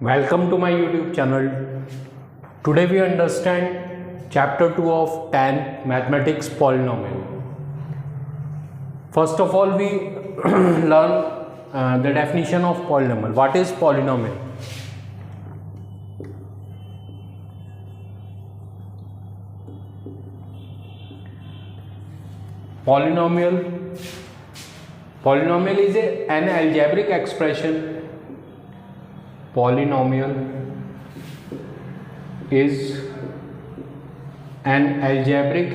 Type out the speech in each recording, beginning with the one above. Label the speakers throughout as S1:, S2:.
S1: Welcome to my YouTube channel. Today we understand chapter 2 of 10 mathematics polynomial. First of all we learn the definition of polynomial. What is polynomial? Polynomial is an algebraic expression. Polynomial is an algebraic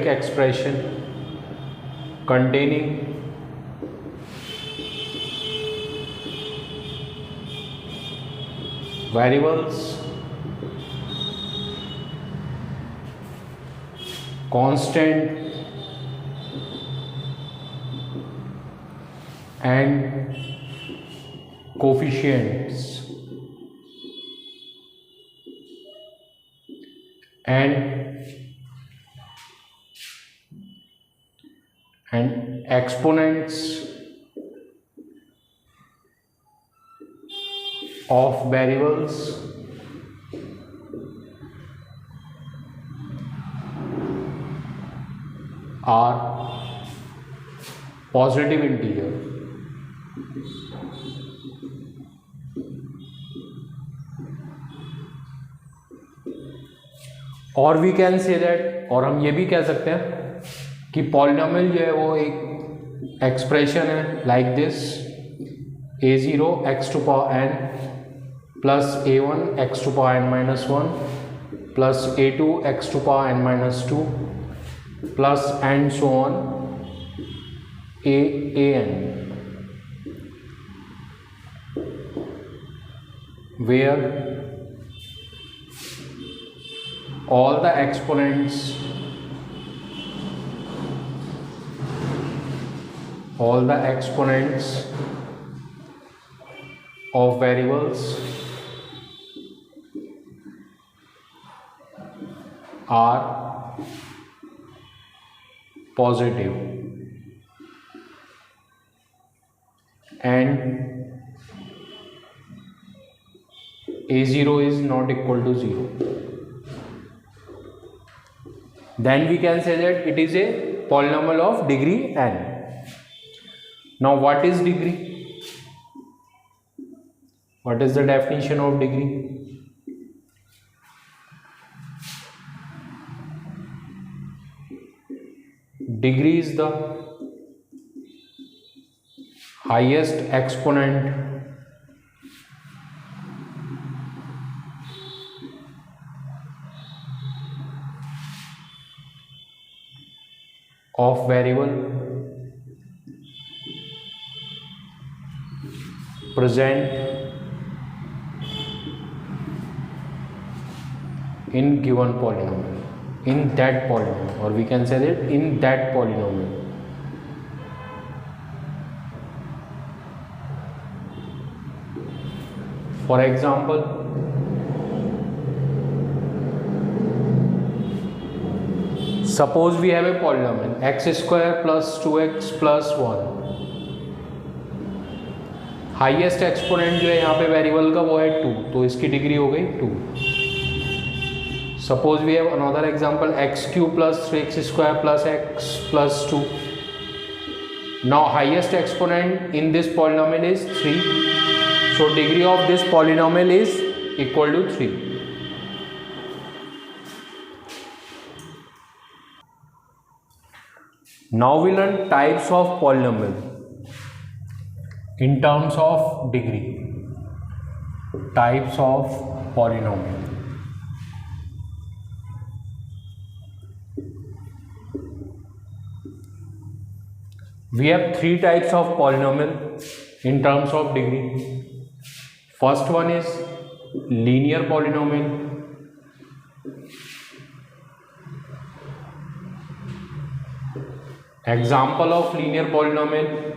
S1: expression containing variables, constant and coefficients, and exponents of variables are positive integer. और we can say that, और हम ये भी कह सकते हैं कि polynomial जो है वो एक एक्सप्रेशन है like this a0 x to power n plus a1 x to power n minus 1 plus a2 x to power n minus 2 plus and so on an, where all the exponents of variables are positive and a0 is not equal to 0. Then we can say that it is a polynomial of degree n. Now what is degree? What is the definition of degree? Degree is the highest exponent of variable present in given polynomial, in that polynomial, or we can say that in that polynomial. For example, suppose we have a polynomial x square plus 2x plus 1. Highest exponent जो है यहाँ पे variable का वो है 2, तो इसकी degree हो गई 2. Suppose we have another example x cube plus 3x square plus x plus 2. Now highest exponent in this polynomial is 3. So degree of this polynomial is equal to 3. Now we learn types of polynomial in terms of degree. Types of polynomial. We have three types of polynomial in terms of degree. First one is linear polynomial. Example of linear polynomial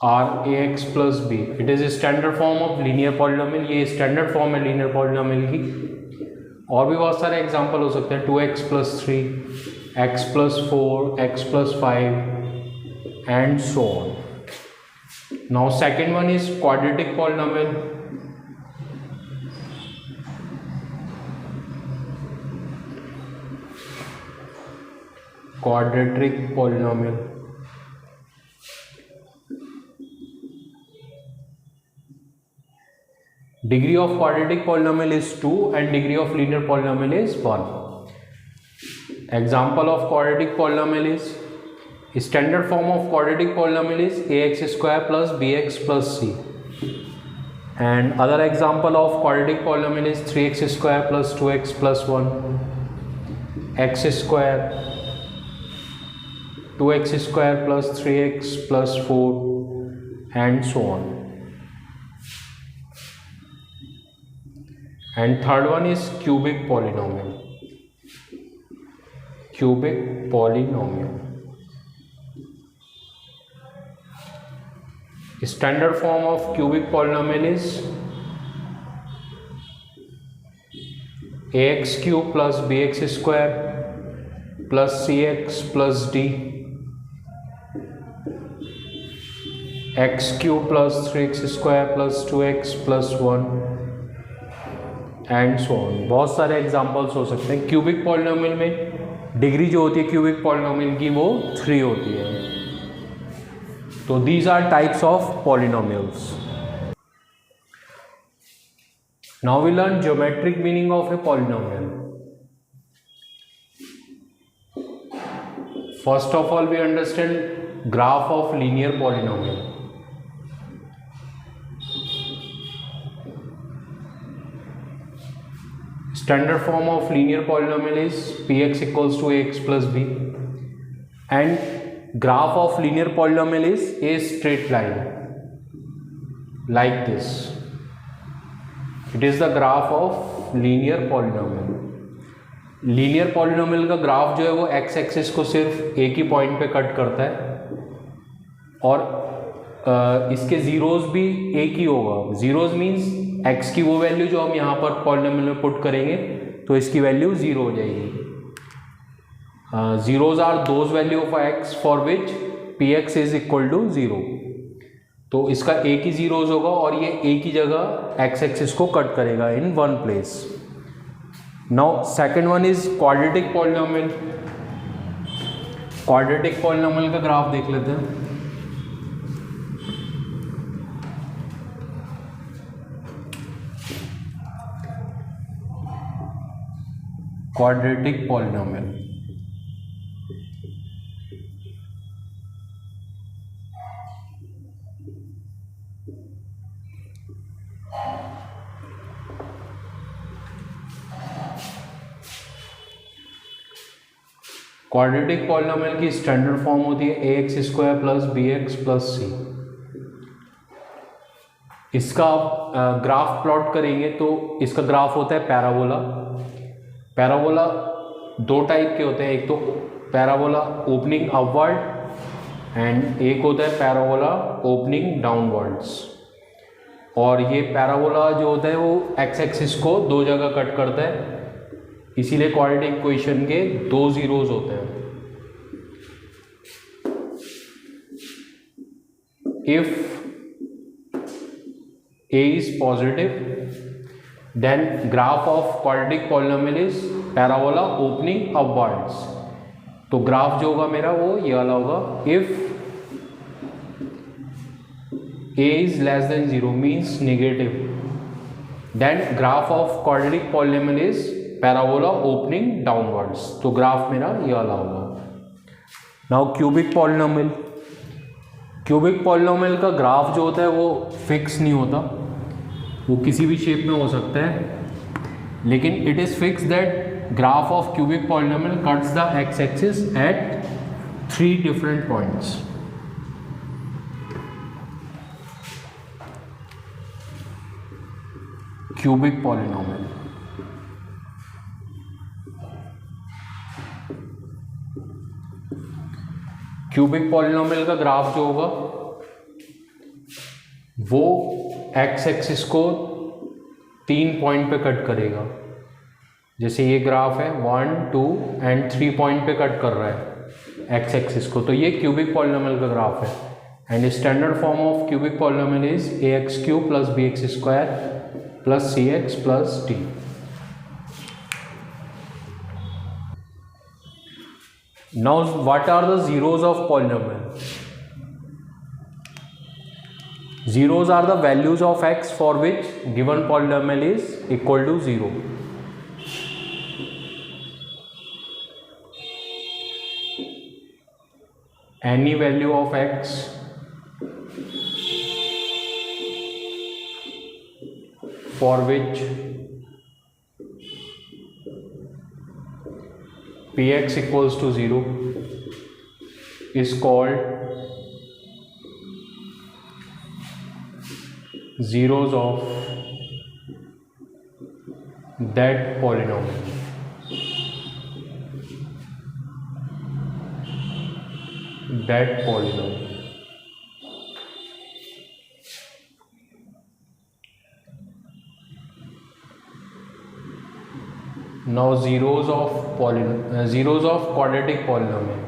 S1: are ax plus b. It is a standard form of linear polynomial. ये standard form है linear polynomial की. और भी बहुत सारे example हो सकते हैं, 2x + 3, x + 4, x + 5 and so on. Now second one is quadratic polynomial. Quadratic polynomial. Degree of quadratic polynomial is 2 and degree of linear polynomial is 1. Example of quadratic polynomial is, standard form of quadratic polynomial is ax² plus bx plus c. And other example of quadratic polynomial is 3x² plus 2x plus 1, x², 2x² plus 3x plus 4 and so on. And third one is cubic polynomial. Cubic polynomial. Standard form of cubic polynomial is ax³ plus bx² plus cx plus d, x³ plus 3x² plus 2x plus 1 and so on. बहुत सारे examples हो सकते हैं. Cubic polynomial में degree जो होती है cubic polynomial की वो 3 होती है. तो these are types of polynomials. Now we learn geometric meaning of a polynomial. First of all we understand graph of linear polynomial. Standard form of linear polynomial is px equals to ax plus b, and graph of linear polynomial is a straight line like this. It is the graph of linear polynomial. Linear polynomial का graph जो है वो x axis को सिर्फ एक ही point पे cut करता है और इसके जीरोज भी एक ही होगा. जीरोज मीन्स x की वो वैल्यू जो हम यहाँ पर पॉलिनोमियल में पुट करेंगे तो इसकी वैल्यू 0 हो जाएगी. Zeros are those value of x for which px is equal to 0. तो इसका एक ही जीरोज होगा और ये एक ही जगह x एक्सिस को कट करेगा in one place. Now second one is quadratic polynomial. Quadratic polynomial का ग्राफ देख लेते हैं. Quadratic polynomial. क्वाड्रेटिक पॉलिनोमियल की स्टैंडर्ड फॉर्म होती है ax² plus bx plus c. इसका आप ग्राफ प्लॉट करेंगे तो इसका ग्राफ होता है पैराबोला. पैराबोला दो टाइप के होते हैं, एक तो पैराबोला ओपनिंग अपवर्ड एंड एक होता है पैराबोला ओपनिंग डाउनवर्ड्स. और ये पैराबोला जो होता है वो एक्स एक्सिस को दो जगह कट करता है, इसीलिए क्वाड्रेटिक इक्वेशन के दो जीरोज होते हैं. If a is positive then graph of quadratic polynomial is parabola opening upwards. तो ग्राफ जो होगा मेरा वो ये वाला होगा. if a is less than 0 means negative then graph of quadratic polynomial is parabola opening downwards. तो ग्राफ मेरा ये वाला होगा. now cubic polynomial. Cubic polynomial का ग्राफ जो होता है वो फिक्स नहीं होता, वो किसी भी शेप में हो सकता है, लेकिन it is fix that graph of cubic polynomial cuts the x axis at 3 different points. Cubic polynomial. Cubic polynomial का ग्राफ जो होगा वो एक्स एक्सिस को 3 पॉइंट पे कट करेगा. जैसे ये ग्राफ है 1 2 एंड 3 पॉइंट पे कट कर रहा है एक्स एक्सिस को, तो ये क्यूबिक पॉलिनोमियल का ग्राफ है। And standard form of cubic polynomial is a x cube plus b x square plus c x plus d. Now what are the zeros of polynomial? Zeros are the values of x for which given polynomial is equal to 0. Any value of x for which px equals to 0 is called zeros of that polynomial. That polynomial. Now zeros of quadratic polynomial.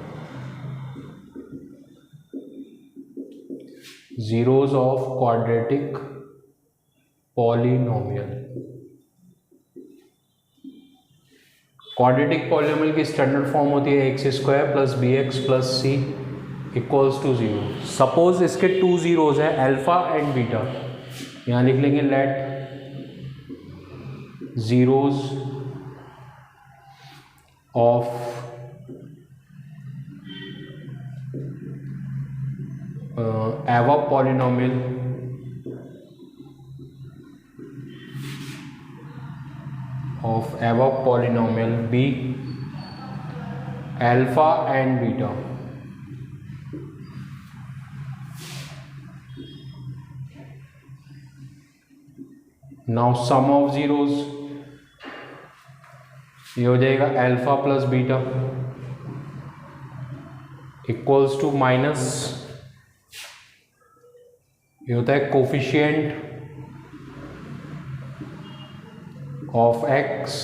S1: Zeros of quadratic polynomial. Quadratic polynomial की standard form होती है x square plus b x plus c equals to 0। Suppose इसके 2 zeros है alpha and beta, यहाँ लिख लेंगे let zeros of above polynomial be alpha and beta. Now sum of zeros ये हो जाएगा alpha plus beta equals to minus, ये होता है coefficient of x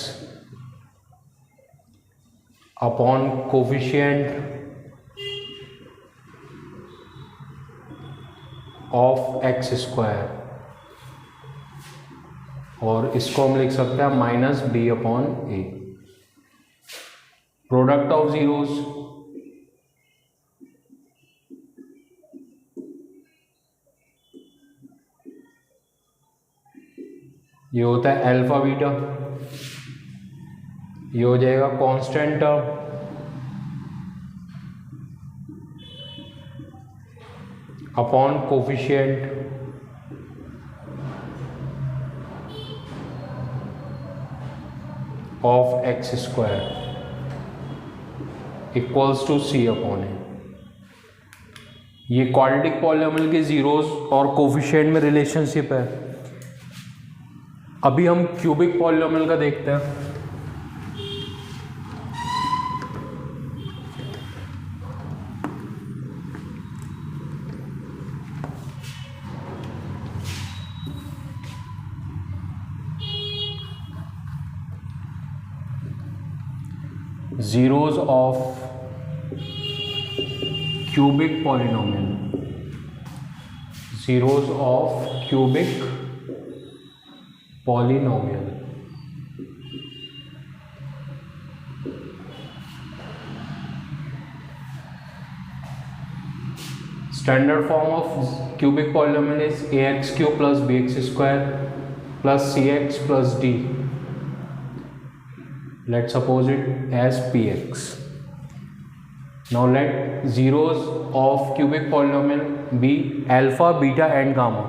S1: upon coefficient of x square, और इसको हम लिख सकते हैं minus B upon A. Product of zeros ये होता है अल्फा बीटा, ये हो जाएगा constant term upon coefficient of x square equals to C upon A. ये क्वाड्रेटिक पॉलिनोमियल के जीरोस और कोफिशिएंट में रिलेशनशिप है। अभी हम क्यूबिक पॉलिनोमियल का देखते हैं। Zeros of cubic polynomial. Zeros of cubic polynomial. Standard form of cubic polynomial is ax cube plus bx square plus cx plus d. Let's suppose it as px. Now let zeros of cubic polynomial be alpha, beta and gamma.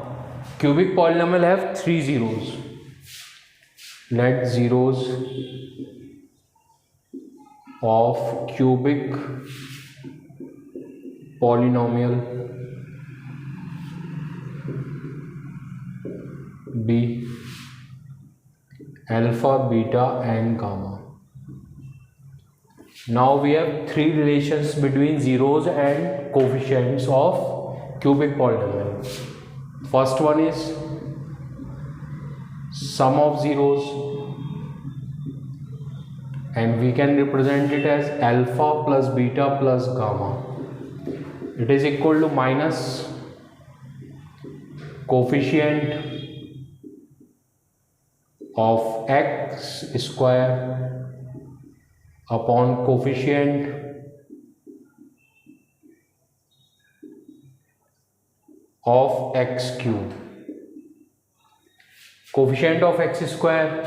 S1: Cubic polynomial have 3 zeros. Let zeros of cubic polynomial be alpha, beta and gamma. Now we have 3 relations between zeros and coefficients of cubic polynomial. First one is sum of zeros and we can represent it as alpha plus beta plus gamma. It is equal to minus coefficient of x square upon coefficient of x cube. Coefficient of x square,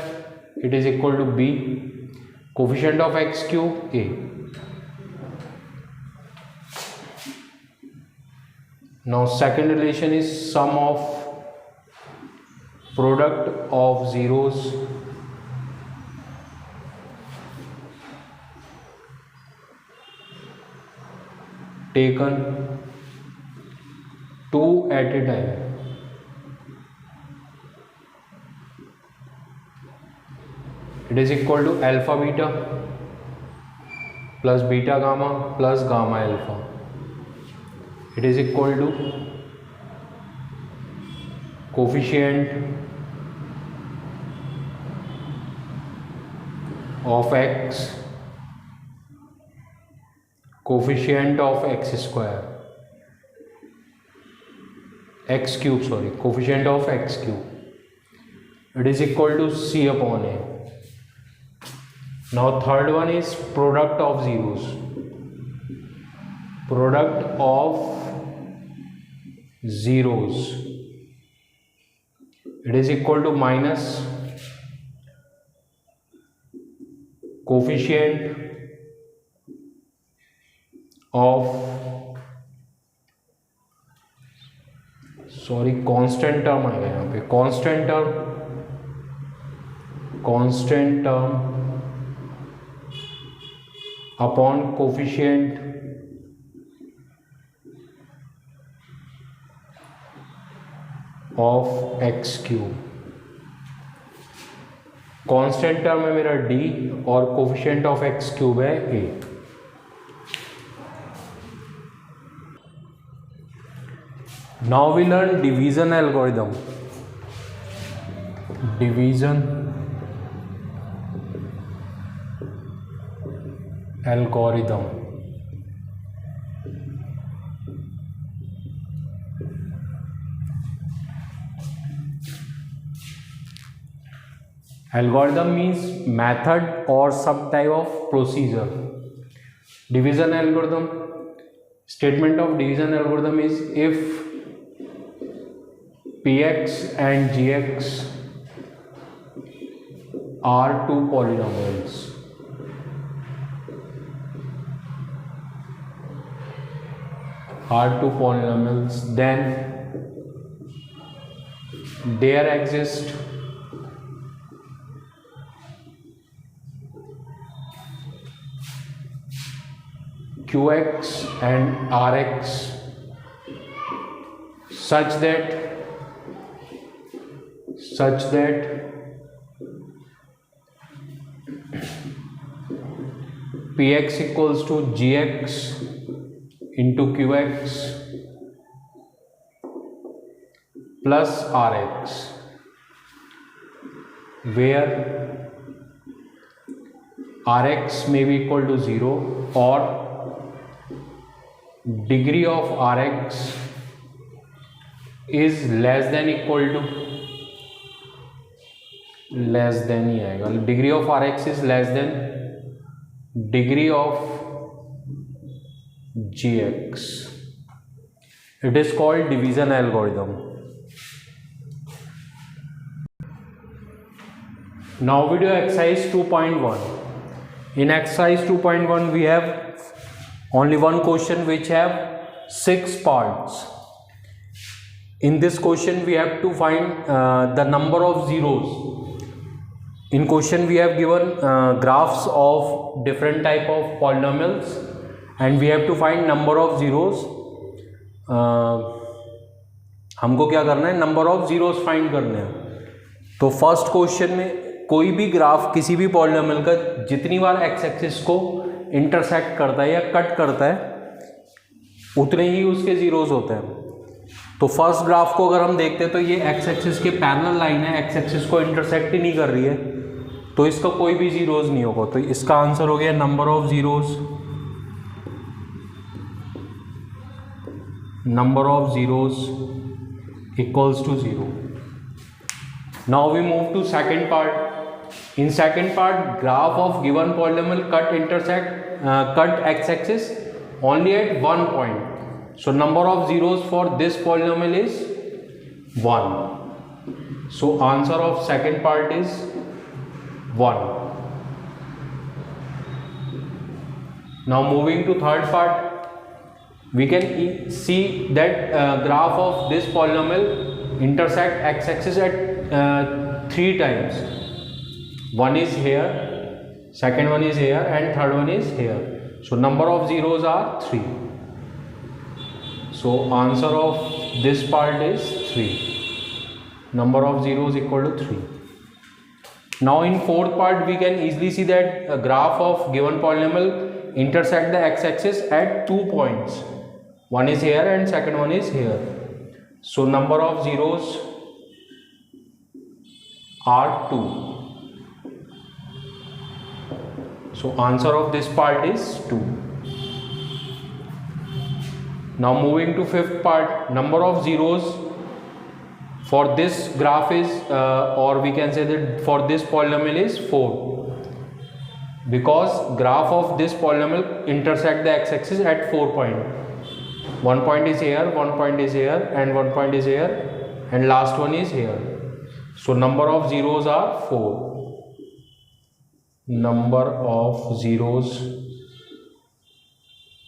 S1: it is equal to b, coefficient of x cube a. Now second relation is sum of product of zeros taken two at a time. It is equal to alpha beta plus beta gamma plus gamma alpha. It is equal to coefficient of x, coefficient of x square, x cube, sorry, coefficient of x cube. It is equal to c upon a. Now third one is product of zeros. Product of zeros. It is equal to minus coefficient of, sorry constant term आएगा यहाँ पे, constant term upon coefficient of x cube. Constant term है मेरा d और coefficient of x cube है a. Now we learn division algorithm. Division algorithm. Algorithm means method or some type of procedure. Division algorithm. Statement of division algorithm is if Px and Gx are two polynomials, then there exist Qx and Rx such that Px equals to Gx into Qx plus Rx, where Rx may be equal to 0 or degree of Rx is less than equal to, less than ही आएगा, degree of Rx is less than degree of Gx. It is called division algorithm. Now we do exercise 2.1. In exercise 2.1 we have only one question which have 6 parts. In this question we have to find the number of zeros. In question we have given graphs of different type of polynomials and we have to find number of zeros. हमको क्या करना है, number of zeros find करने हैं. तो first question में कोई भी ग्राफ किसी भी पॉलिनोमियल का जितनी बार एक्स एक्सिस को इंटरसेक्ट करता है या कट करता है उतने ही उसके जीरोस होते हैं. तो फर्स्ट ग्राफ को अगर हम देखते हैं तो ये एक्स एक्सिस के पैरेलल लाइन है, एक्स एक्सिस को इंटरसेक्ट ही नहीं कर रही है, तो इसका कोई भी जीरोज नहीं होगा, तो इसका आंसर हो गया number of zeros, number of zeros equals to 0. Now we move to second part. In second part, graph of given polynomial cut x-axis only at one point. So number of zeros for this polynomial is 1. So answer of second part is 1. Now moving to third part, we can see that graph of this polynomial intersect x-axis at 3 times. One is here, second one is here, and third one is here. So number of zeros are 3. So answer of this part is 3. Number of zeros equal to 3. Now in fourth part, we can easily see that a graph of given polynomial intersect the x-axis at 2 points. One is here and second one is here. So number of zeros are 2. So answer of this part is 2. Now moving to fifth part, number of zeros for this graph is or we can say that for this polynomial is 4, because graph of this polynomial intersect the x-axis at 4 points. One point is here, one point is here, and one point is here, and last one is here. So number of zeros are 4. Number of zeros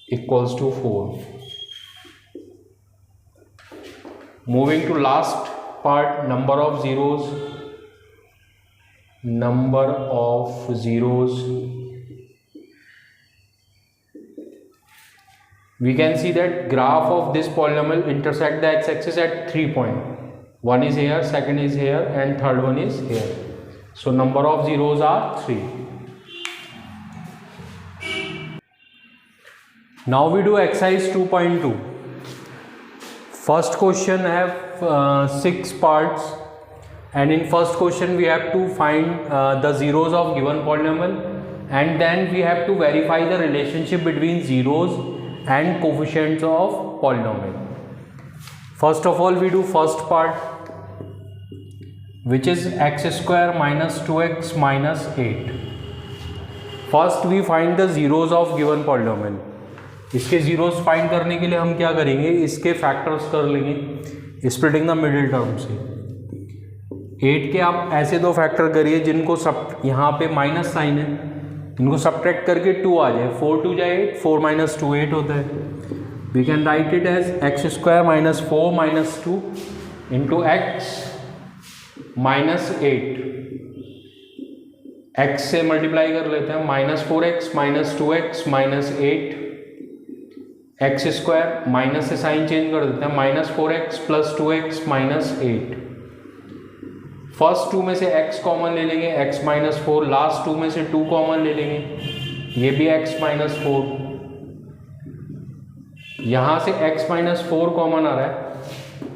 S1: equals to 4. Moving to last part, number of zeros. Number of zeros. We can see that graph of this polynomial intersect the x-axis at 3 points. One is here, second is here, and third one is here. So number of zeros are 3. Now we do exercise 2.2. First question have 6 parts, and in first question we have to find the zeros of given polynomial, and then we have to verify the relationship between zeros and coefficients of polynomial. First of all, we do first part, which is x square minus 2x minus 8. First we find the zeros of given polynomial. इसके zeros find करने के लिए हम क्या करेंगे, इसके factors कर लेंगे splitting the middle term से. 8 के आप ऐसे दो फैक्टर करिए जिनको सब यहाँ पे माइनस साइन है, इनको सब्ट्रैक्ट करके 2 आ जाए, 4 2 जाए 8, 4 माइनस 2 8 होता है. We can write it as x square minus 4 minus 2 into x minus 8. X से मल्टीप्लाई कर लेते हैं, minus 4x minus 2x minus 8. X square minus से साइन चेंज कर देते हैं, minus 4x plus 2x minus 8. First 2 में से x कॉमन ले लेंगे, x माइनस 4. लास्ट 2 में से 2 कॉमन ले लेंगे, ये भी x माइनस 4. यहाँ से x माइनस 4 कॉमन आ रहा है,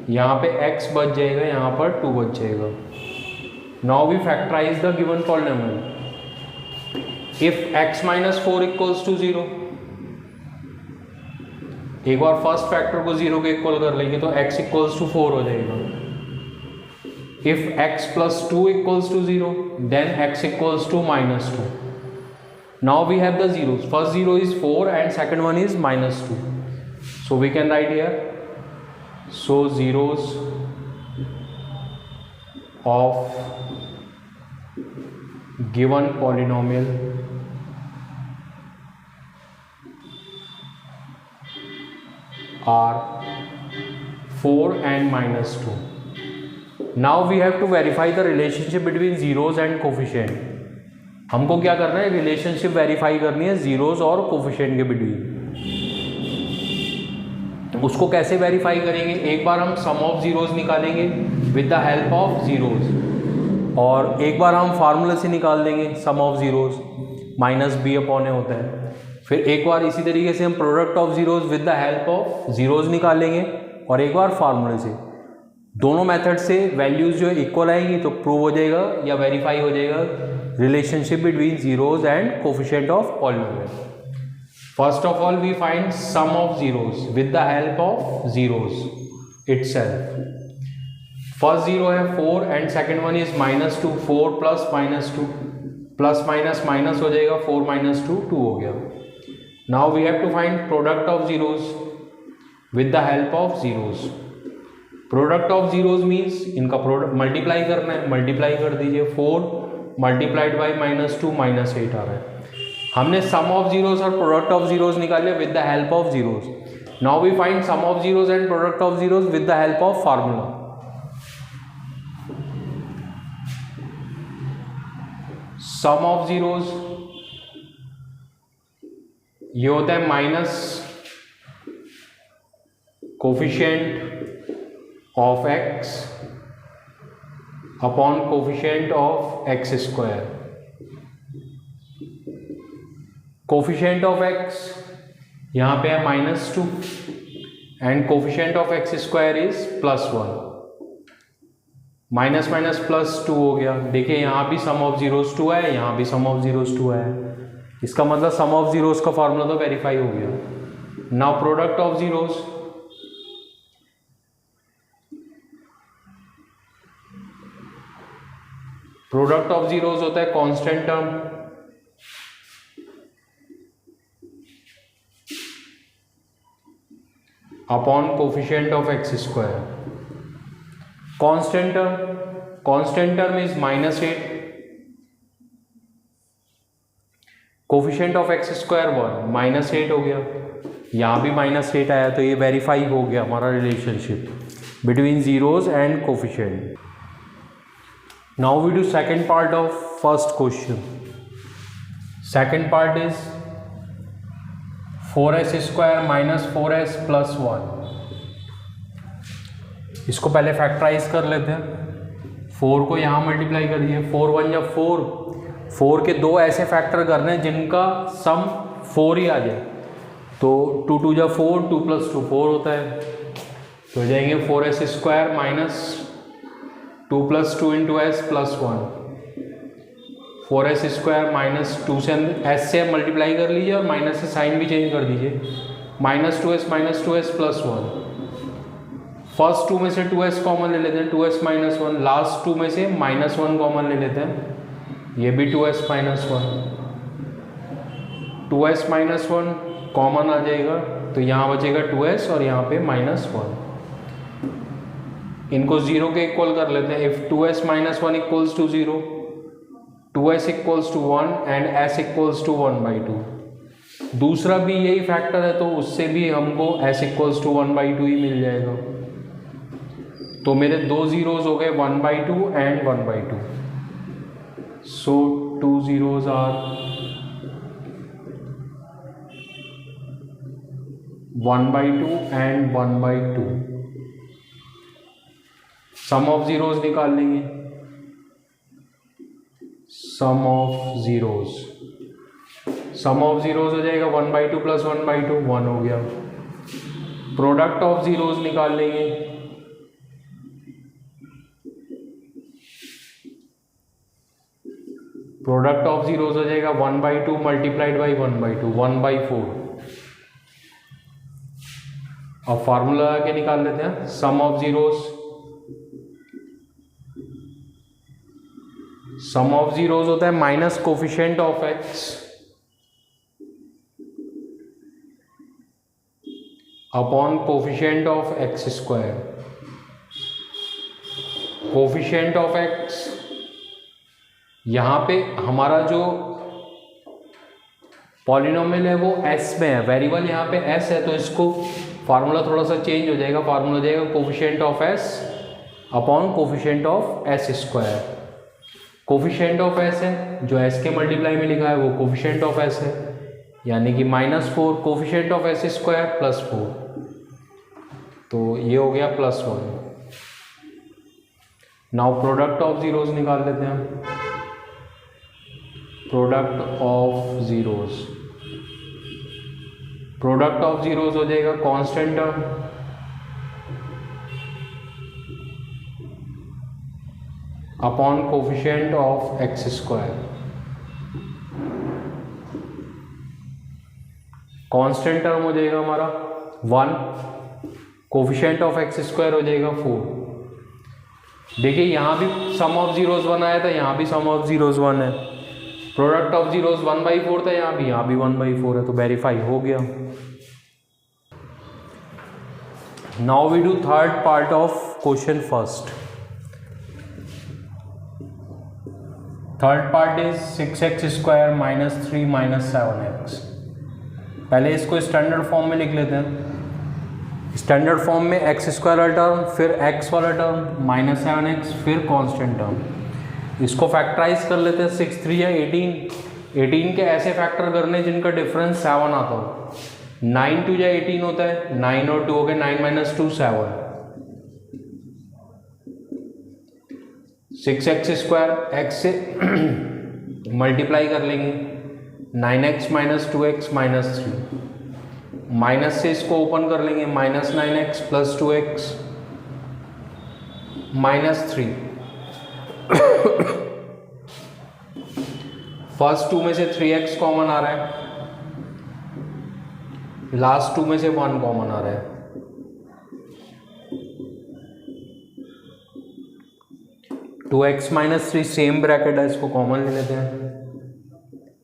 S1: यहाँ पे x बच जाएगा, यहाँ पर 2 बच जाएगा. Now we factorise the given polynomial. If x minus 4 equals to 0, एक बार फर्स्ट फैक्टर को 0 के इक्वल कर लेंगे तो x इक्वल्स टू 4 हो जाएगा. If x plus 2 equals to 0, then x equals to minus 2. Now we have the zeros. First zero is 4 and second one is minus 2. So we can write here. So zeros of given polynomial are 4 and minus 2. Now we have to verify the relationship between zeros and coefficient. हमको क्या करना है, relationship verify करनी है zeros और coefficient के between. उसको कैसे वेरीफाई करेंगे, एक बार हम सम ऑफ जीरोस निकालेंगे with the help of zeros, और एक बार हम फार्मूले से निकाल देंगे sum of zeros, minus B upon A होता है. फिर एक बार इसी तरीके से हम product of zeros with the help of zeros निकालेंगे, और एक बार फार्मूले से. दोनों मेथड से वैल्यूज जो इक्वल आएंगी तो प्रूव हो जाएगा या वेरीफाई हो जाएगा relationship between zeros and coefficient of polynomial. First of all, we find sum of zeros with the help of zeros itself. First zero है 4 and second one is -2. 4 plus -2 plus minus हो जाएगा, 4 minus 2 2 हो गया. Now we have to find product of zeros with the help of zeros. Product of zeros means इनका product multiply करना है. Multiply कर दीजिए. 4 मल्टीप्लाइड बाई -2 -8 आ रहा है. हमने सम ऑफ जीरोस और प्रोडक्ट ऑफ जीरोस निकाले with the help of zeros. Now we find sum of zeros and product of zeros with the help of formula. Sum of zeros ये होता है minus coefficient of x upon coefficient of x square. Coefficient of x यहाँ पे है -2 and coefficient of x square is +1. Minus minus +2 हो गया. देखिए यहाँ भी सम ऑफ जीरोस 2 है, यहाँ भी सम ऑफ जीरोस 2 है. इसका मतलब सम ऑफ जीरोस का फॉर्मूला तो वेरीफाई हो गया. Now product of zeros, product of zeros होता है constant term upon coefficient of x square. Constant term is -8, coefficient of x square 1 -8 हो गया. यहाँ भी -8 आया, तो ये वेरीफाई हो गया हमारा relationship between zeros and coefficient. Now we do second part of first question. Second part is 4s square -4s + 1. इसको पहले फैक्टराइज कर लेते हैं. 4 को यहाँ मल्टीप्लाई कर दिए. 4 1 या 4 के दो ऐसे फैक्टर करने हैं जिनका सम 4 ही आ जाए. तो 2 2 या 4, 2 + 2 4 होता है. तो हो जाएंगे 4s square -2 + 2 × s + 1. 4s square -2 से s से मल्टीप्लाई कर लीजिए और माइनस से साइन भी चेंज कर दीजिए. -2s + 1. फर्स्ट 2 में से 2s कॉमन ले लेते हैं, 2s - 1. लास्ट 2 में से -1 कॉमन ले लेते हैं, ये भी 2s - 1. 2s - 1 कॉमन आ जाएगा, तो यहाँ बचेगा 2s और यहाँ पे -1. इनको 0 के इक्वल कर लेते हैं. If 2s - 1 = 0, 2s = 1 and s = 1/2. दूसरा भी यही फैक्टर है, तो उससे भी हमको s = 1/2 ही मिल जाएगा. तो मेरे दो जीरोस हो गए 1/2 and 1/2. So 2 zeros are 1/2 and 1/2. Sum of zeros निकाल लेंगे. सम ऑफ जीरोस हो जाएगा 1/2 + 1/2 1 हो गया. प्रोडक्ट ऑफ जीरोस निकाल लेंगे. प्रोडक्ट ऑफ जीरोस हो जाएगा 1/2 मल्टीप्लाइड बाई 1/2 1/4. अब फार्मूला के निकाल लेते हैं. सम ऑफ जीरोस होता है minus coefficient of x upon coefficient of x square. Coefficient of x, यहाँ पे हमारा जो पॉलिनोमियल है वो s में है, वेरिएबल यहाँ पे s है, तो इसको फार्मूला थोड़ा सा चेंज हो जाएगा. फार्मूला हो जाएगा coefficient of s upon coefficient of s square. Coefficient of s है, जो s के मल्टीप्लाई में लिखा है वो कोफिशिएंट ऑफ s है, यानी कि -4 कोफिशिएंट ऑफ s स्क्वायर +4. तो ये हो गया +1. नाउ प्रोडक्ट ऑफ जीरोस निकाल लेते हैं. प्रोडक्ट ऑफ जीरोस हो जाएगा constant term upon coefficient of x square. Constant term हो जाएगा हमारा 1, कोफिशिएंट ऑफ एक्स स्क्वायर हो जाएगा 4। देखिए यहाँ भी सम ऑफ जीरोस 1 आया था, यहाँ भी सम ऑफ जीरोस 1 है, प्रोडक्ट ऑफ जीरोस 1/4 था, यहाँ भी 1/4 है, तो वेरीफाई हो गया। Now we do third part of question first. Third part is 6x square minus 3 minus 7x। पहले इसको स्टैंडर्ड फॉर्म में लिख लेते हैं। स्टैंडर्ड फॉर्म में एक्स स्क्वायर वाला टर्म, फिर x वाला टर्म, माइनस 7x, फिर कांस्टेंट टर्म। इसको फैक्टराइज कर लेते हैं। 6 3 या 18 के ऐसे फैक्टर करने जिनका डिफरेंस 7 आता हो। 9 2 या 18 होता है, 9 और 2 हो गए, 9 माइनस 2 7। 6x स्क्वायर x से मल्टीप्लाई कर लेंगे, 9x minus 2x minus 3, minus से इसको ओपन कर लेंगे, minus 9x plus 2x minus 3। First 2 में से 3x कॉमन आ रहा है, लास्ट 2 में से 1 कॉमन आ रहा है। 2x माइनस 3 सेम ब्रैकेट है, इसको कॉमन ले लेते हैं।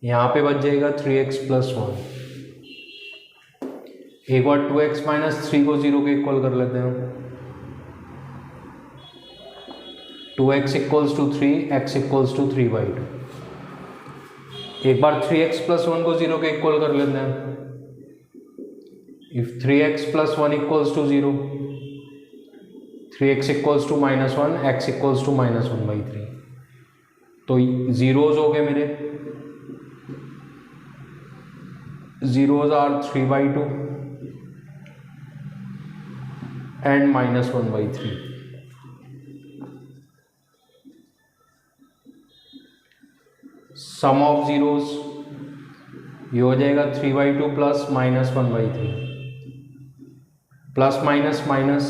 S1: यहाँ पे बच जाएगा 3x प्लस 1। एक बार 2x माइनस 3 को 0 के इक्वल कर लेते हैं। 2x equals to 3, x equals to 3/2। एक बार 3x प्लस 1 को 0 के इक्वल कर लेते हैं। If 3x plus 1 equals to 0, 3x equals to minus 1, x equals to minus 1/3। तो जीरोज हो गए मेरे, zeros are 3/2 and minus 1/3। Sum of zeros ये हो जाएगा 3/2 plus minus 1/3, plus minus minus,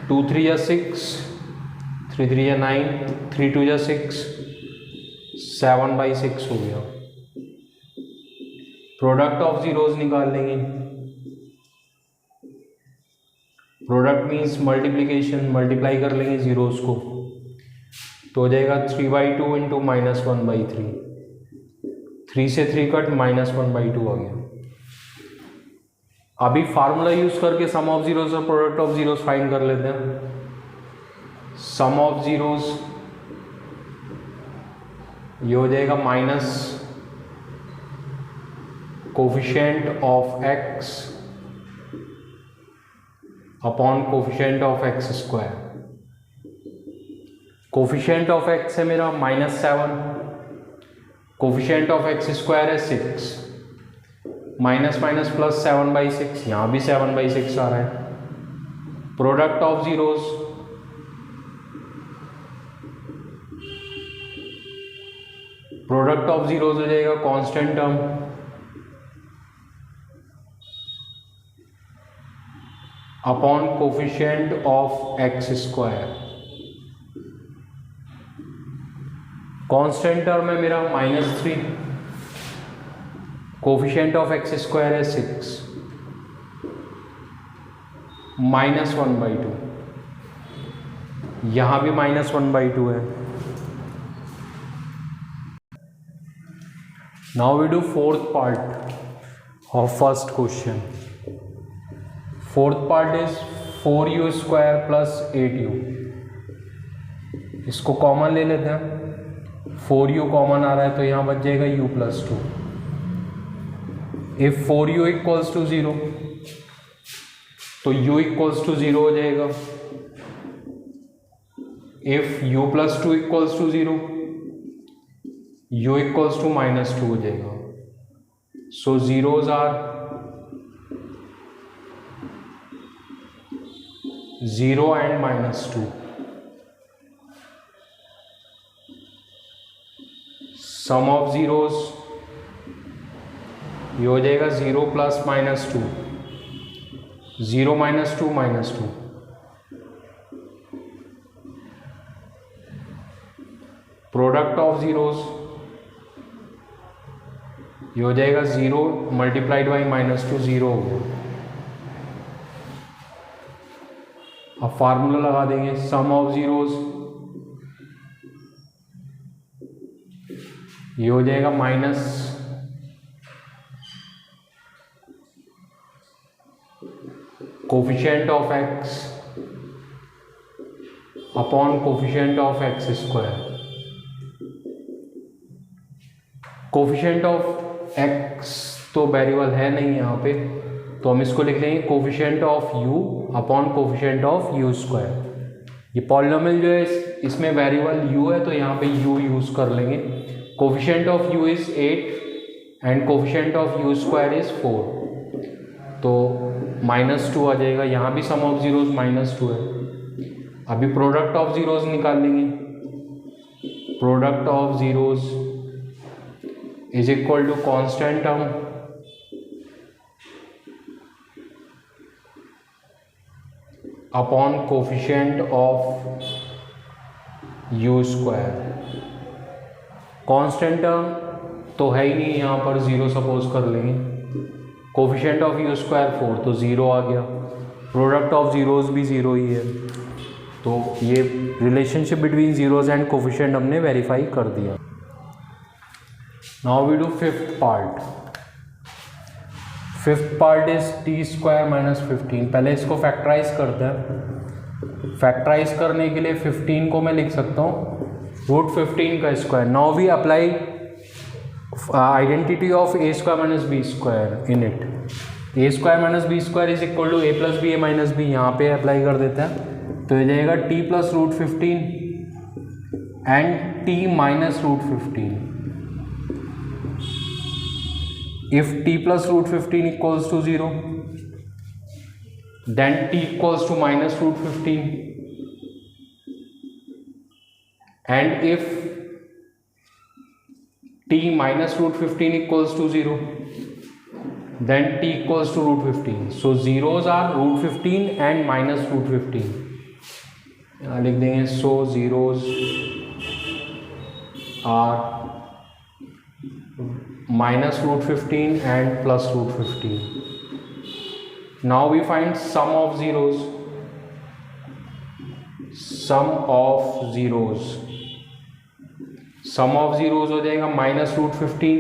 S1: 2 3 या 6, 3 3 या 9, 3 2 या 6, 7/6 हो गया। प्रोडक्ट ऑफ जीरोज निकाल लेंगे। प्रोडक्ट मीन्स मल्टीप्लीकेशन, मल्टीप्लाई कर लेंगे जीरोज को, तो हो जाएगा 3/2 इंटू माइनस 1/3। 3 से 3 कट, माइनस 1/2 आ गया। अभी फार्मूला यूज करके सम ऑफ जीरोज और प्रोडक्ट ऑफ जीरोज फाइंड कर लेते हैं। सम ऑफ जीरोज ये हो जाएगा minus coefficient of x upon coefficient of x square. Coefficient of x है मेरा -7, कोफिशिएंट ऑफ x स्क्वायर है 6, माइनस माइनस प्लस 7/6, यहाँ भी 7/6 आ रहा है। प्रोडक्ट ऑफ जीरोज हो जाएगा constant term upon coefficient of x square. Constant term है मेरा -3, कोफिशिएंट ऑफ x स्क्वायर है 6, माइनस 1/2, यहां भी माइनस 1/2 है। Now we do fourth part of first question. Fourth part is 4u square plus 8u। इसको common ले लेते हैं। 4u कॉमन आ रहा है तो यहाँ बच जाएगा u plus 2। If 4u equals to 0 तो u इक्वल्स टू 0 हो जाएगा। If u plus 2 equals to 0, u equals to -2 हो जाएगा। So zeros are 0 and -2। Sum of zeros ये हो जाएगा 0 प्लस -2, 0 -2 -2। प्रोडक्ट ऑफ जीरोज ये हो जाएगा 0 मल्टीप्लाइड बाई -2 0 हो गया। अब फार्मूला लगा देंगे, सम ऑफ जीरोज, ये हो जाएगा minus coefficient of x upon coefficient of x square. Coefficient of x तो वेरिएबल है नहीं यहाँ पे, तो हम इसको लिख लेंगे coefficient of u upon coefficient of u square. ये पॉलिनोमियल जो है इसमें वेरिएबल u है, तो यहाँ पे u यूज कर लेंगे। Coefficient of u is 8 and coefficient of u square is 4, तो -2 आ जाएगा। यहाँ भी सम ऑफ जीरोज -2 है। अभी प्रोडक्ट ऑफ जीरोज निकाल लेंगे। Product of zeros is equal to constant term upon coefficient of u square. Constant term तो है ही नहीं, यहाँ पर 0 सपोज कर लेंगे। कोफिशिएंट ऑफ u स्क्वायर 4, तो 0 आ गया। प्रोडक्ट ऑफ जीरोज भी 0 ही है, तो ये relationship between zeros and coefficient हमने वेरीफाई कर दिया। Now we do fifth part. Fifth part is t square minus 15। पहले इसको फैक्टराइज करते हैं। फैक्टराइज करने के लिए 15 को मैं लिख सकता हूँ √15 का square. Now we apply identity of a square minus b square in it. a square minus b square is equal to a plus b a minus b. यहाँ पे अप्लाई कर देते हैं, तो ये जाएगा t plus √15 and t minus √15। If t plus √15 equals to 0, then t equals to minus √15, and if t minus √15 equals to 0, then t equals to √15. So zeros are √15 and minus √15. यहाँ लिख देंगे, so zeros are minus √15 and plus √15. Now we find sum of zeros. Sum of zeros. Sum of zeros हो जाएगा minus √15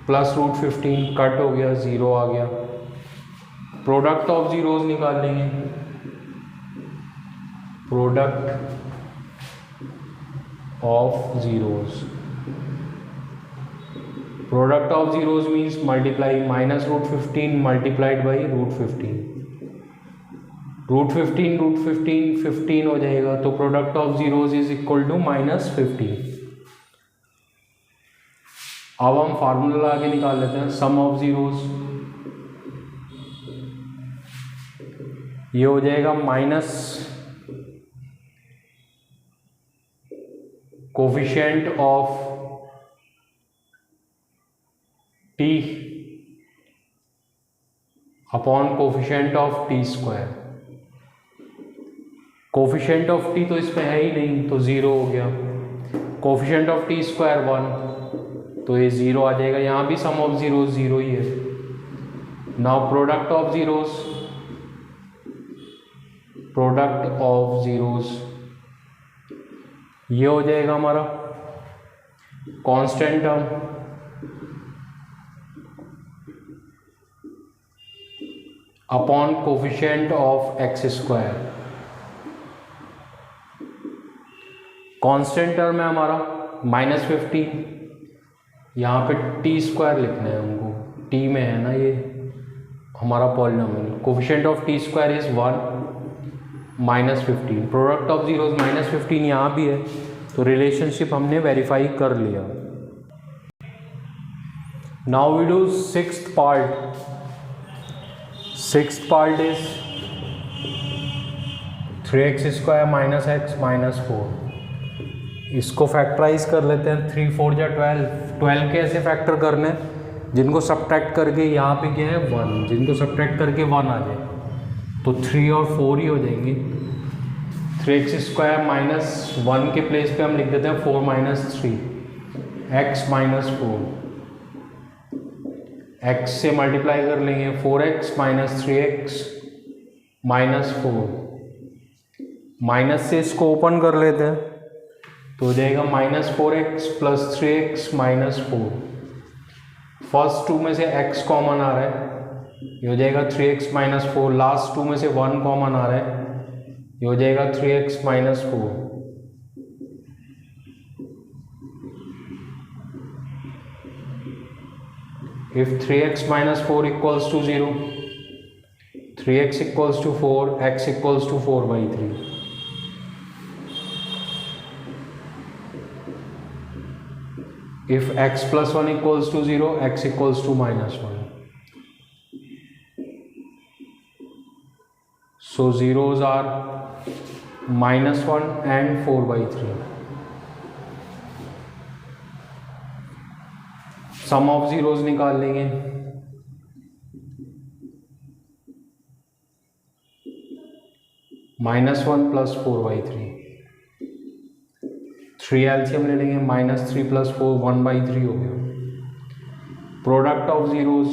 S1: plus √15, cut हो गया, 0 आ गया। Product of zeros निकाल लेंगे। Product of zeros, product of zeros means multiply minus √15 multiplied by √15। √15 15 हो जाएगा, तो product of zeros is equal to -15। अब हम फार्मूला आगे निकाल लेते हैं। सम ऑफ जीरोज, ये हो जाएगा minus coefficient of t upon coefficient of t square. Coefficient of t तो इसमें है ही नहीं, तो 0 हो गया। कोफिशिएंट ऑफ t स्क्वायर 1, तो ये 0 आ जाएगा। यहाँ भी सम ऑफ जीरोज 0 ही है। Now product of zeros, product of zeros ये हो जाएगा हमारा constant term upon coefficient of x square. Constant term है हमारा -15, यहाँ पे t स्क्वायर लिखना है हमको, t में है ना ये हमारा polynomial. Coefficient of t square is 1 -15। Product of zeros -15 यहाँ भी है, तो रिलेशनशिप हमने वेरीफाई कर लिया। Now we do sixth part. Sixth part is 3x square minus x minus 4। इसको फैक्टराइज कर लेते हैं। 3 4 जा 12 कैसे फैक्टर करने हैं, जिनको सब्ट्रैक्ट करके यहाँ पे क्या है 1, जिनको सब्ट्रैक्ट करके 1 आ जाए, तो 3 और 4 ही हो जाएंगे। 3x स्क्वायर माइनस 1 के प्लेस पे हम लिख देते हैं 4 माइनस 3 x माइनस 4। x से मल्टीप्लाई कर लेंगे, 4x minus 3x minus 4, minus से इसको ओपन कर लेते हैं तो हो जाएगा minus 4x plus 3x minus 4। First two में से x कॉमन आ रहा है, ये हो जाएगा 3x माइनस 4। लास्ट टू में से 1 कॉमन आ रहा है, ये हो जाएगा 3x minus 4। If 3x minus 4 equals to 0, 3x equals to 4, x equals to 4 by 3. If x plus 1 equals to 0, x equals to minus 1. So zeros are minus 1 and 4 by 3. Sum of zeros निकाल लेंगे, minus 1 plus 4 by 3 LCM ले लेंगे, minus 3 plus 4 1 by 3 हो गया। Product of zeros,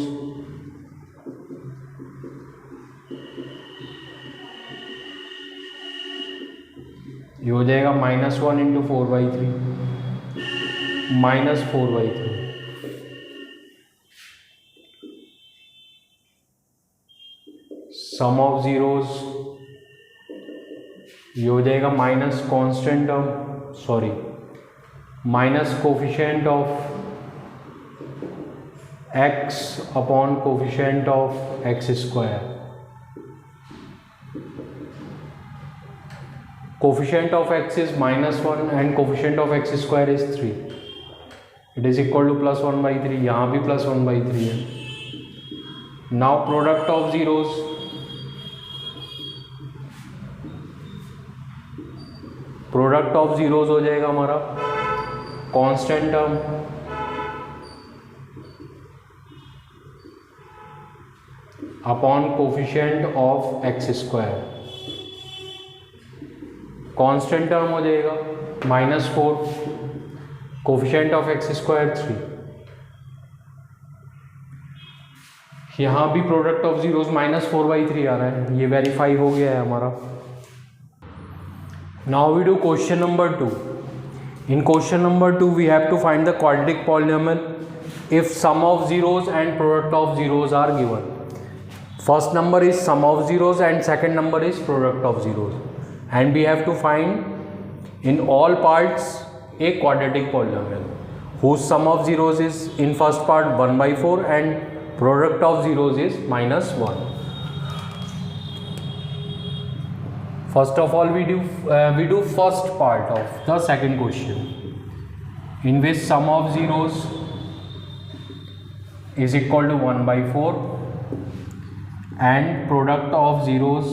S1: ये हो जाएगा minus 1 into 4 by 3 minus 4 by 3। Sum of zeros, ये हो जाएगा minus constant term, sorry minus coefficient of x upon coefficient of x square. Coefficient of x is -1 and coefficient of x square is 3. It is equal to plus 1 by 3, यहाँ भी plus 1 by 3 है। Now product of zeros, product of zeros हो जाएगा हमारा constant term upon coefficient of x square. Constant term हो जाएगा -4, coefficient of x square 3। यहाँ भी प्रोडक्ट ऑफ जीरोज -4 बाई 3 आ रहा है, ये वेरीफाई हो गया है हमारा। Now we do question number 2. In question number 2 we have to find the quadratic polynomial if sum of zeros and product of zeros are given. First number is sum of zeros and second number is product of zeros, and we have to find in all parts a quadratic polynomial whose sum of zeros is in first part 1 by 4 and product of zeros is -1. First of all we do first part of the second question, in which sum of zeros is equal to 1 by 4 and product of zeros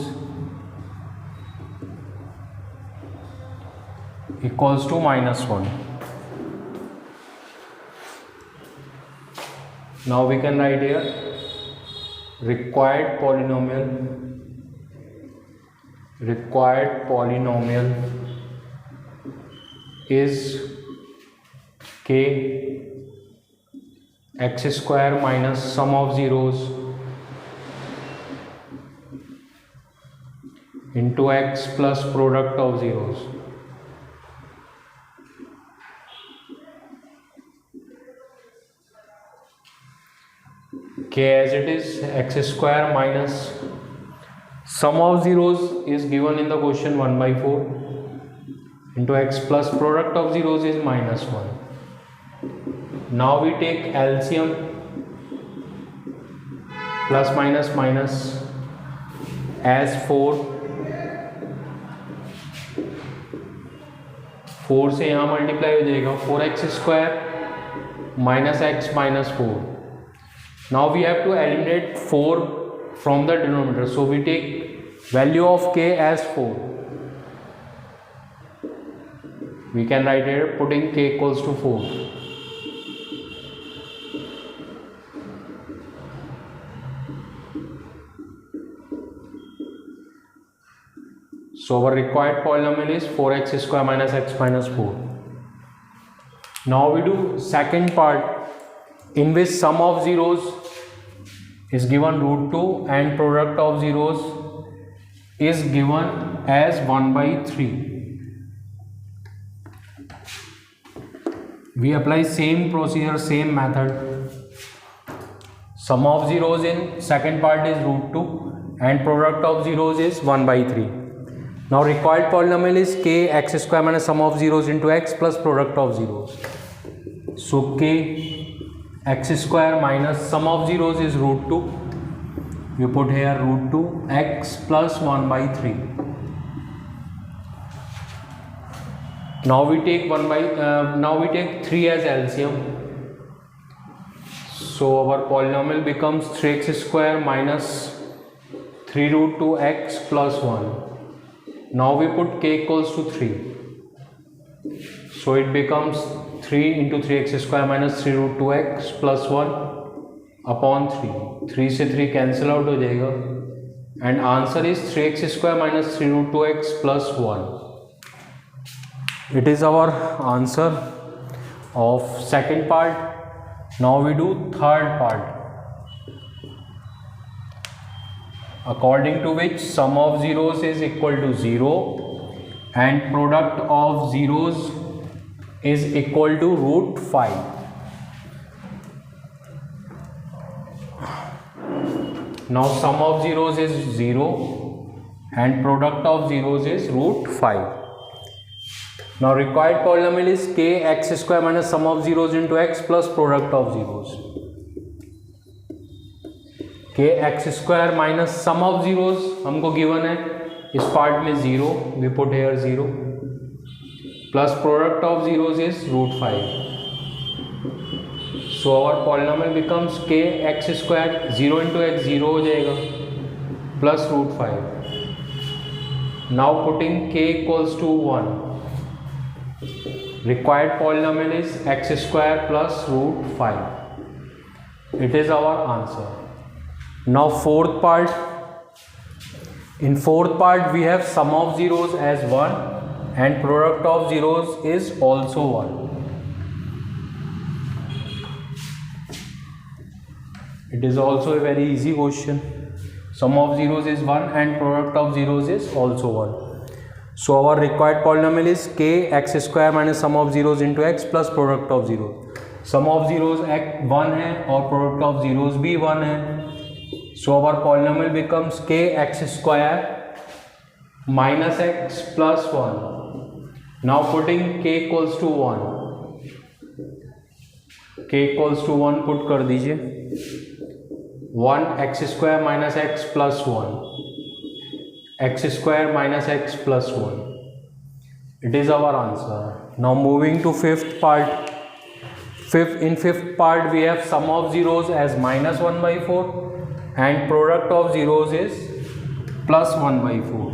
S1: equals to -1. Now we can write here required polynomial is k x square minus sum of zeros into x plus product of zeros. K as it is, x square minus sum of zeros is given in the question 1 by 4 into x plus product of zeros is -1. Now we take LCM, plus minus minus as 4 से यहाँ multiply हो जाएगा 4x square minus x minus 4. Now we have to eliminate 4 from the denominator, so we take value of k as 4. We can write here putting k equals to 4. So our required polynomial is 4x square minus x minus 4. Now we do second part, in which sum of zeros is given root 2 and product of zeros is given as 1 by 3. We apply same procedure, same method. Sum of zeros in second part is root 2 and product of zeros is 1 by 3. Now required polynomial is k x square minus sum of zeros into x plus product of zeros. So k x square minus sum of zeros is root 2. You put here root 2 x plus 1 by 3. Now we take 3 as LCM. So our polynomial becomes 3x square minus 3 root 2 x plus 1. Now we put k equals to 3. So it becomes 3 into 3x square minus 3 root 2 x plus 1 upon 3. 3 से 3 cancel out हो जाएगा and answer is 3x square minus 3 root 2 x plus 1. It is our answer of second part. Now we do third part, according to which sum of zeros is equal to 0 and product of zeros is equal to root 5. Now sum of zeros is 0 and product of zeros is root 5. Now required polynomial is k x square minus sum of zeros into x plus product of zeros. k x square minus sum of zeros हमको given है, इस part में 0, we put here 0, plus product of zeros is root 5. So our polynomial becomes k x square 0 into x 0 हो जाएगा plus root 5. Now putting k equals to 1. Required polynomial is x square plus root 5. It is our answer. Now fourth part. In fourth part we have sum of zeros as 1 and product of zeros is also 1. It is also a very easy question. Sum of zeros is 1 and product of zeros is also 1. So our required polynomial is k x square minus sum of zeros into x plus product of zeros. Sum of zeros 1 है और product of zeros भी 1 है. So our polynomial becomes k x square minus x plus 1. Now putting k equals to 1. k equals to 1 put कर दीजिए. 1 x square minus x plus 1. x square minus x plus 1. It is our answer. Now moving to fifth part. In fifth part we have sum of zeros as minus 1 by 4 and product of zeros is plus 1 by 4.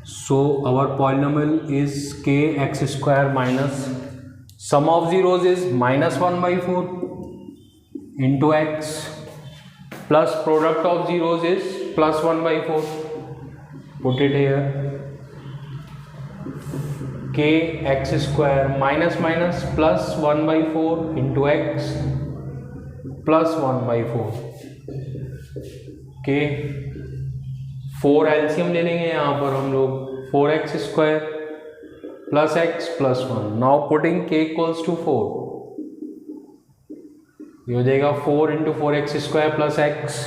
S1: So our polynomial is k x square minus sum of zeros is minus 1 by 4 into x plus product of zeros is plus 1 by 4. Put it here. K x square minus minus plus 1 by 4 into x plus 1 by 4. K 4 LCM ले लेंगे यहाँ पर हम लोग. 4x square plus x plus 1. Now putting k equals to 4. ये हो जाएगा 4 into 4x square plus x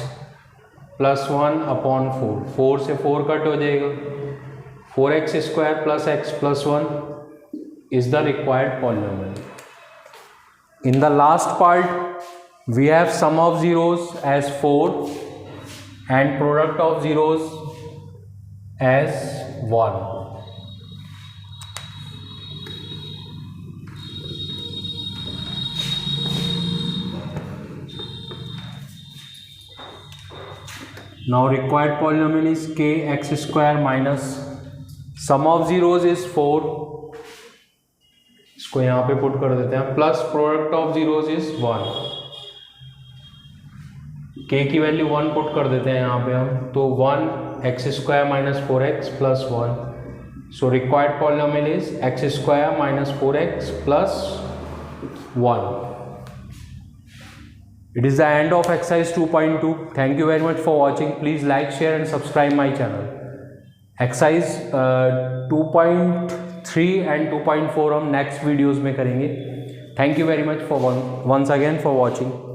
S1: plus 1 upon 4. 4 से 4 कट हो जाएगा. 4x square plus x plus 1 is the required polynomial. In the last part we have sum of zeros as 4 and product of zeros as 1. Now required polynomial is k x square minus sum of zeros is 4. इसको यहाँ पे put कर देते हैं plus product of zeros is 1. k की value 1 put कर देते हैं यहाँ पे हम. तो 1 x square minus 4x plus 1 So required polynomial is x square minus 4x plus 1. It is the end of exercise 2.2. Thank you very much for watching. Please like, share and subscribe my channel. Exercise 2.3 and 2.4 हम next videos में करेंगे. Thank you very much for once again for watching.